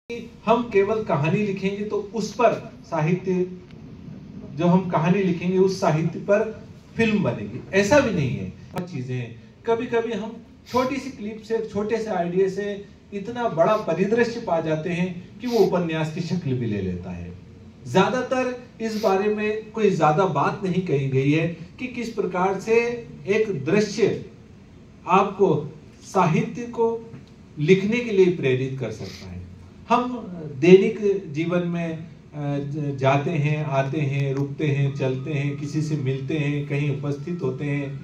हम केवल कहानी लिखेंगे तो उस पर साहित्य, जो हम कहानी लिखेंगे उस साहित्य पर फिल्म बनेगी, ऐसा भी नहीं है। चीजें हैं, कभी कभी हम छोटी सी क्लिप से, छोटे से आइडिया से इतना बड़ा परिदृश्य पा जाते हैं कि वो उपन्यास की शक्ल भी ले लेता है। ज्यादातर इस बारे में कोई ज्यादा बात नहीं कही गई है कि किस प्रकार से एक दृश्य आपको साहित्य को लिखने के लिए प्रेरित कर सकता है। हम दैनिक जीवन में जाते हैं, आते हैं, रुकते हैं, चलते हैं, किसी से मिलते हैं, कहीं उपस्थित होते हैं,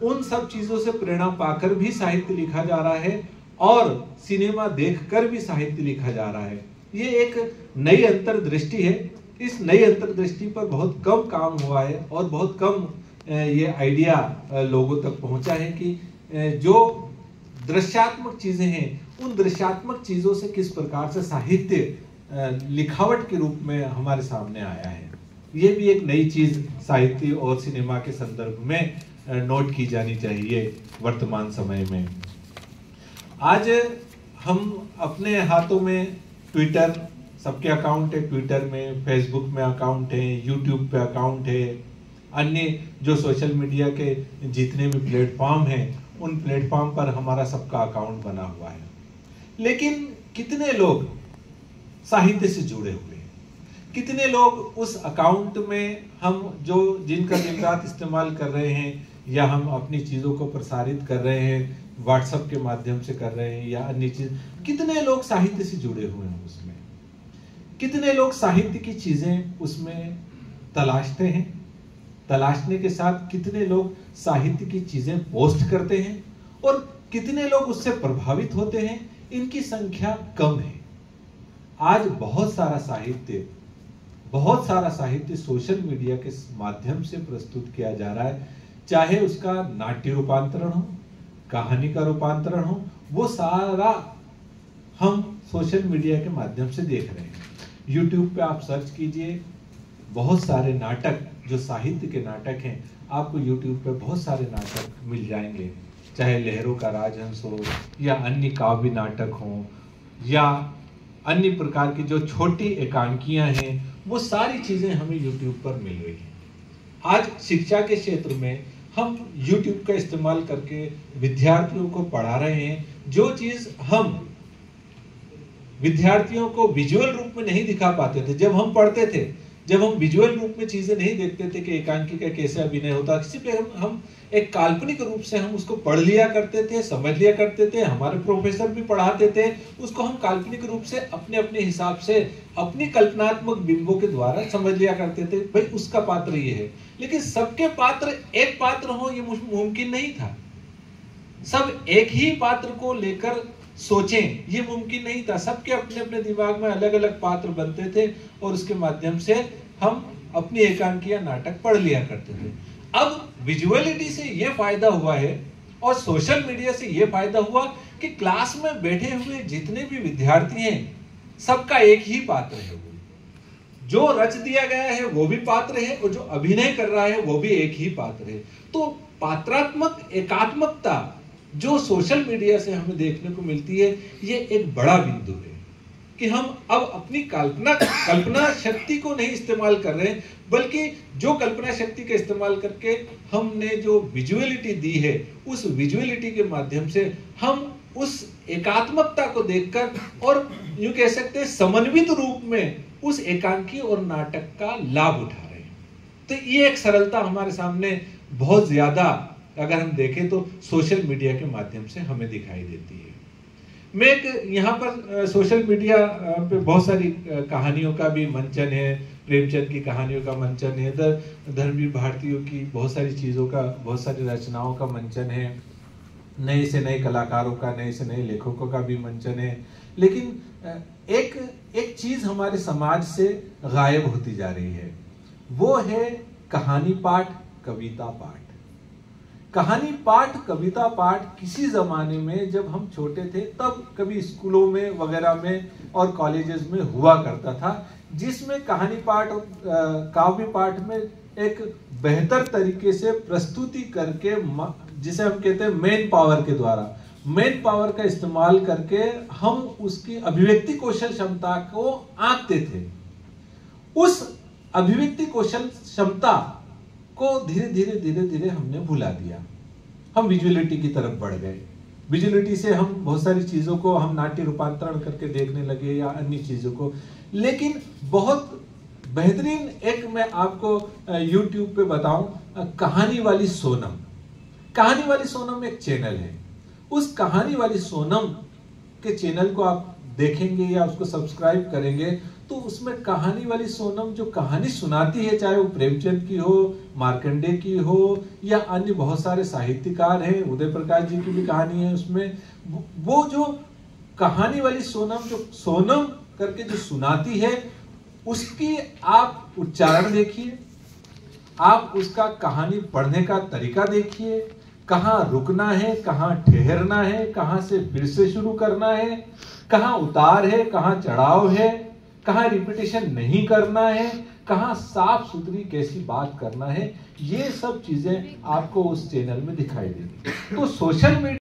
उन सब चीजों से प्रेरणा पाकर भी साहित्य लिखा जा रहा है और सिनेमा देखकर भी साहित्य लिखा जा रहा है। ये एक नई अंतर्दृष्टि है। इस नई अंतर्दृष्टि पर बहुत कम काम हुआ है और बहुत कम ये आइडिया लोगों तक पहुंचा है कि जो दृश्यात्मक चीजें हैं, उन दृश्यात्मक चीजों से किस प्रकार से साहित्य लिखावट के रूप में हमारे सामने आया है। ये भी एक नई चीज साहित्य और सिनेमा के संदर्भ में नोट की जानी चाहिए वर्तमान समय में। आज हम अपने हाथों में ट्विटर, सबके अकाउंट है, ट्विटर में, फेसबुक में अकाउंट है, यूट्यूब पे अकाउंट है, अन्य जो सोशल मीडिया के जितने भी प्लेटफॉर्म हैं उन प्लेटफॉर्म पर हमारा सबका अकाउंट बना हुआ है। लेकिन कितने लोग साहित्य से जुड़े हुए हैं? कितने लोग उस अकाउंट में हम जो जिनका दिन रात इस्तेमाल कर रहे हैं या हम अपनी चीजों को प्रसारित कर रहे हैं, व्हाट्सएप के माध्यम से कर रहे हैं या अन्य चीज, कितने लोग साहित्य से जुड़े हुए हैं उसमें? कितने लोग साहित्य की चीजें उसमें तलाशते हैं? तलाशने के साथ कितने लोग साहित्य की चीजें पोस्ट करते हैं और कितने लोग उससे प्रभावित होते हैं? इनकी संख्या कम है। आज बहुत सारा साहित्य सोशल मीडिया के माध्यम से प्रस्तुत किया जा रहा है, चाहे उसका नाट्य रूपांतरण हो, कहानी का रूपांतरण हो, वो सारा हम सोशल मीडिया के माध्यम से देख रहे हैं। यूट्यूब पे आप सर्च कीजिए, बहुत सारे नाटक, जो साहित्य के नाटक हैं, आपको यूट्यूब पे बहुत सारे नाटक मिल जाएंगे, चाहे लहरों का राजहंस हो या अन्य काव्य नाटक हो या अन्य प्रकार की जो छोटी एकांकियां हैं, वो सारी चीजें हमें यूट्यूब पर मिल रही हैं। आज शिक्षा के क्षेत्र में हम यूट्यूब का इस्तेमाल करके विद्यार्थियों को पढ़ा रहे हैं। जो चीज हम विद्यार्थियों को विजुअल रूप में नहीं दिखा पाते थे जब हम पढ़ते थे, जब हम विजुअल रूप में चीजें नहीं देखते थे कि एकांकी का कैसे अभिनय होता, किसी पे हम एक काल्पनिक रूप से हम उसको पढ़ लिया करते थे, समझ लिया करते थे, हमारे प्रोफेसर भी पढ़ाते थे, उसको हम काल्पनिक रूप से अपने अपने हिसाब से अपनी कल्पनात्मक बिंबों के द्वारा समझ लिया करते थे, भाई उसका पात्र ये है। लेकिन सबके पात्र एक पात्र हो ये मुमकिन नहीं था। सब एक ही पात्र को लेकर सोचें ये मुमकिन नहीं था। सबके अपने अपने दिमाग में अलग अलग पात्र बनते थे और उसके माध्यम से हम अपनी एकांकियां नाटक पढ़ लिया करते थे। अब विजुअलिटी से ये फायदा हुआ है और सोशल मीडिया से ये फायदा हुआ कि क्लास में बैठे हुए जितने भी विद्यार्थी हैं, सबका एक ही पात्र है। जो रच दिया गया है वो भी पात्र है और जो अभिनय कर रहा है वो भी एक ही पात्र है। तो पात्रात्मक एकात्मकता जो सोशल मीडिया से हमें देखने को मिलती है, ये एक बड़ा बिंदु है कि हम अब अपनी कल्पना शक्ति को नहीं इस्तेमाल कर रहे हैं, बल्कि जो कल्पना शक्ति का इस्तेमाल करके हमने जो विजुअलिटी दी है, उस विजुअलिटी के माध्यम से हम उस एकात्मकता को देखकर और यूं कह सकते हैं समन्वित रूप में उस एकांकी और नाटक का लाभ उठा रहे हैं। तो ये एक सरलता हमारे सामने बहुत ज्यादा, अगर हम देखें तो सोशल मीडिया के माध्यम से हमें दिखाई देती है। मैं एक यहाँ पर सोशल मीडिया पे बहुत सारी कहानियों का भी मंचन है, प्रेमचंद की कहानियों का मंचन है, धर्मवीर भारतीयों की बहुत सारी चीज़ों का, बहुत सारी रचनाओं का मंचन है, नए से नए कलाकारों का, नए से नए लेखकों का भी मंचन है। लेकिन एक चीज़ हमारे समाज से गायब होती जा रही है, वो है कहानी पाठ, कविता पाठ। कहानी पाठ, कविता पाठ किसी जमाने में जब हम छोटे थे तब कभी स्कूलों में वगैरह में और कॉलेजेस में हुआ करता था, जिसमें कहानी पाठ और काव्य पाठ में एक बेहतर तरीके से प्रस्तुति करके, जिसे हम कहते हैं मेन पावर के द्वारा, मैन पावर का इस्तेमाल करके हम उसकी अभिव्यक्ति कौशल क्षमता को आंकते थे। उस अभिव्यक्ति कौशल क्षमता को धीरे धीरे धीरे धीरे हमने भुला दिया। हम विजुअलिटी की तरफ बढ़ गए। विजुअलिटी से हम बहुत सारी चीजों को हम नाट्य रूपांतरण करके देखने लगे या अन्य चीजों को। लेकिन बहुत बेहतरीन एक मैं आपको YouTube पे बताऊं, कहानी वाली सोनम। कहानी वाली सोनम एक चैनल है। उस कहानी वाली सोनम के चैनल को आप देखेंगे या उसको सब्सक्राइब करेंगे तो उसमें कहानी वाली सोनम जो कहानी सुनाती है, चाहे वो प्रेमचंद की हो, मार्कंडे की हो या अन्य बहुत सारे साहित्यकार हैं, उदय प्रकाश जी की भी कहानी है उसमें, वो जो कहानी वाली सोनम जो सोनम करके जो सुनाती है उसकी आप उच्चारण देखिए, आप उसका कहानी पढ़ने का तरीका देखिए, कहाँ रुकना है, कहाँ ठहरना है, कहाँ से फिर से शुरू करना है, कहाँ उतार है, कहाँ चढ़ाव है, कहाँ रिपीटेशन नहीं करना है, कहाँ साफ सुथरी कैसी बात करना है, ये सब चीजें आपको उस चैनल में दिखाई देंगी। तो सोशल मीडिया